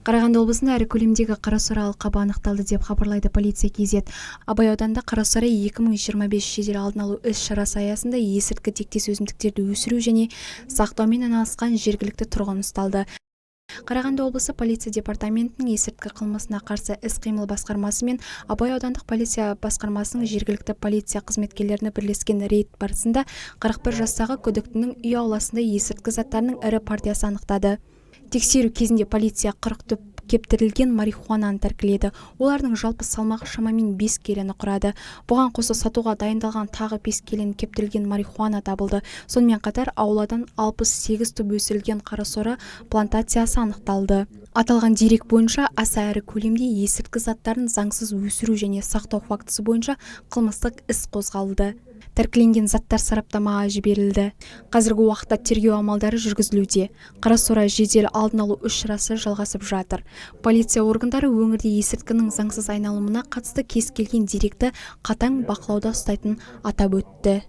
Қарағанды облысында ірі көлемдегі қарасора алқабы анықталды деп хабарлайды полиция KZ. Абай ауданында қарасора 2025 жедел алдын алу іс-шарасы аясында есірткі тектес өсімдіктерді өсіру және сақтаумен айналысқан жергілікті тұрғын ұсталды. Қарағанды облысы полиция департаментінің есірткі қылмысына қарсы іс-қимыл басқармасы мен Абай аудандық полиция басқармасының жергілікті полиция қызметкерлеріне бірлескен рейд барысында 41 жастағы күдіктінің үй ауласында есірткі заттарының ірі партиясы анықтады. Тексеру кезінде полиция 40 түп кептірілген марихуананы тәркіледі. Олардың жалпы салмағы шамамен 5 келіні құрады. Бұған қоса сатуға дайындалған тағы 5 келін кептірілген марихуана табылды. Сонымен қатар ауладан 68 түп өсірілген қарасора плантациясы анықталды. Аталған дерек бойынша аса ірі көлемде есірткі заттарын заңсыз өсіру және сақтау фактісі бойынша қылмыстық іс қозғалды. Тәркіленген заттар сараптамаға жіберілді. Қазіргі уақытта тергеу амалдары жүргізілуде. Қарасора жедел алдын алу іс-шарасы жалғасып жатыр. Полиция органдары өңірде есірткінің заңсыз айналымына қатысты кез келген деректі қатаң бақылауда ұстайтынын атап өтті.